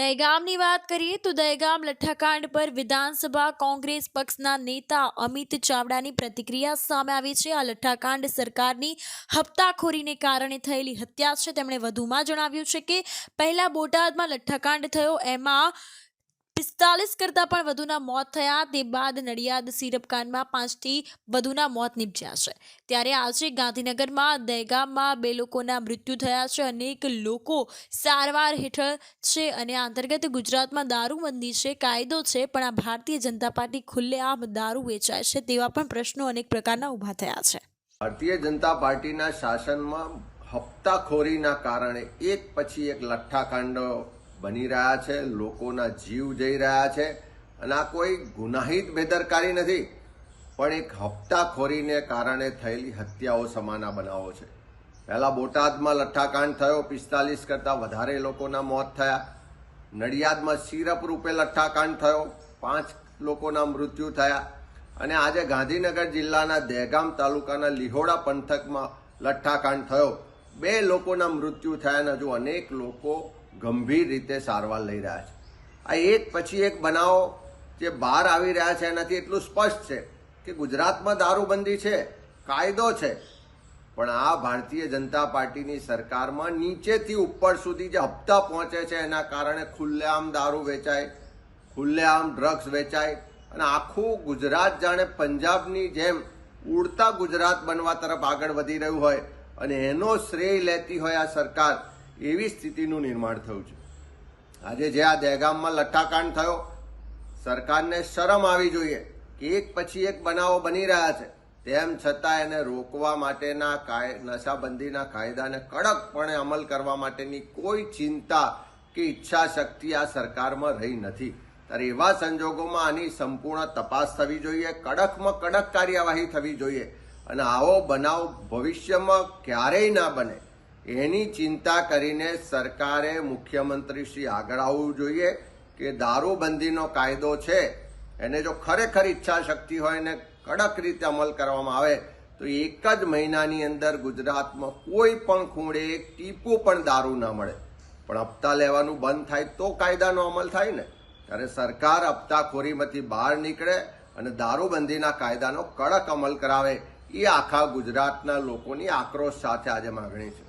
દહેગામની વાત કરીએ તો દહેગામ લઠ્ઠાકાંડ પર વિધાનસભા કોંગ્રેસ પક્ષના નેતા અમિત ચાવડાની પ્રતિક્રિયા સામે આવી છે। આ લઠ્ઠાકાંડ સરકારની હપ્તાખોરીને કારણે થયેલી હત્યા છે। તેમણે વધુમાં જણાવ્યું છે કે પહેલા બોટાદમાં લઠ્ઠાકાંડ થયો, એમાં 45 કરતાં પણ વધુના મોત થયા। તે બાદ નડિયાદ સિરપકાંડમાં 5 થી વધુના મોત નીપજ્યા છે। ત્યારે આજે ગાંધીનગરમાં દહેગામમાં 2 લોકોના મૃત્યુ થયા છે। અનેક લોકો સારવાર હેઠળ છે અને આ અંતર્ગત ગુજરાતમાં દારૂબંધી છે, કાયદો છે, પણ આ ભારતીય જનતા પાર્ટી ખુલ્લેઆમ દારૂ વેચાય છે તેવા પણ પ્રશ્નો અનેક પ્રકારના ઊભા થયા છે। ભારતીય જનતા પાર્ટીના શાસનમાં હપ્તાખોરીના કારણે એક પછી એક લઠ્ઠાકાંડો બની રહ્યા છે, લોકોના જીવ જઈ રહ્યા છે અને આ કોઈ ગુનાહિત બેદરકારી નથી, પણ એક હપ્તાખોરીને કારણે થયેલી હત્યાઓ સમાના બનાવો છે। પહેલા બોટાદમાં લઠ્ઠાકાંડ થયો, 45 કરતાં વધારે લોકોના મોત થયા। નડિયાદમાં સિરપ રૂપે લઠ્ઠાકાંડ થયો, 5 લોકોના મૃત્યુ થયા અને આજે ગાંધીનગર જિલ્લાના દહેગામ તાલુકાના લિહોડા પંથકમાં લઠ્ઠાકાંડ થયો, 2 લોકોના મૃત્યુ થયા અને હજુ અનેક લોકો ગંભીર રીતે સારવાર લઈ રહ્યા છે। આ એક પછી એક બનાવો જે બહાર આવી રહ્યા છે એનાથી એટલું સ્પષ્ટ છે કે ગુજરાતમાં દારૂબંધી છે, કાયદો છે, પણ આ ભારતીય જનતા પાર્ટીની સરકારમાં નીચેથી ઉપર સુધી જે હપ્તા પહોંચે છે એના કારણે ખુલ્લેઆમ દારૂ વેચાય, ખુલ્લેઆમ ડ્રગ્સ વેચાય અને આખું ગુજરાત જાણે પંજાબની જેમ ઉડતા ગુજરાત બનવા તરફ આગળ વધી રહ્યું હોય અને એનો શ્રેય લેતી હોય આ સરકાર, એવી સ્થિતિનું નિર્માણ થયું છે। આજે જે આ દહેગામમાં લઠ્ઠાકાંડ થયો, સરકારને શરમ આવી જોઈએ કે એક પછી એક બનાવો બની રહ્યા છે, તેમ છતાં એને રોકવા માટેના નશાબંધીના કાયદાને કડકપણે અમલ કરવા માટેની કોઈ ચિંતા કે ઈચ્છા શક્તિ આ સરકારમાં રહી નથી। ત્યારે એવા સંજોગોમાં આની સંપૂર્ણ તપાસ થવી જોઈએ, કડકમાં કડક કાર્યવાહી થવી જોઈએ અને આવો બનાવ ભવિષ્યમાં ક્યારેય ના બને એની ચિંતા કરીને સરકારે મુખ્યમંત્રી શ્રી આગળ આવવું જોઈએ કે દારૂબંધીનો કાયદો છે એને જો ખરેખર ઈચ્છા શક્તિ હોય ને કડક રીતે અમલ કરવામાં આવે તો એક જ મહિનાની અંદર ગુજરાતમાં કોઈ પણ ખૂણે એક ટીપું પણ દારૂ ના મળે। પણ હપ્તા લેવાનું બંધ થાય તો કાયદાનો અમલ થાય ને। ત્યારે સરકાર હપ્તાખોરીમાંથી બહાર નીકળે અને દારૂબંધીના કાયદાનો કડક અમલ કરાવે, એ આખા ગુજરાતના લોકોની આક્રોશ સાથે આજે માગણી છે।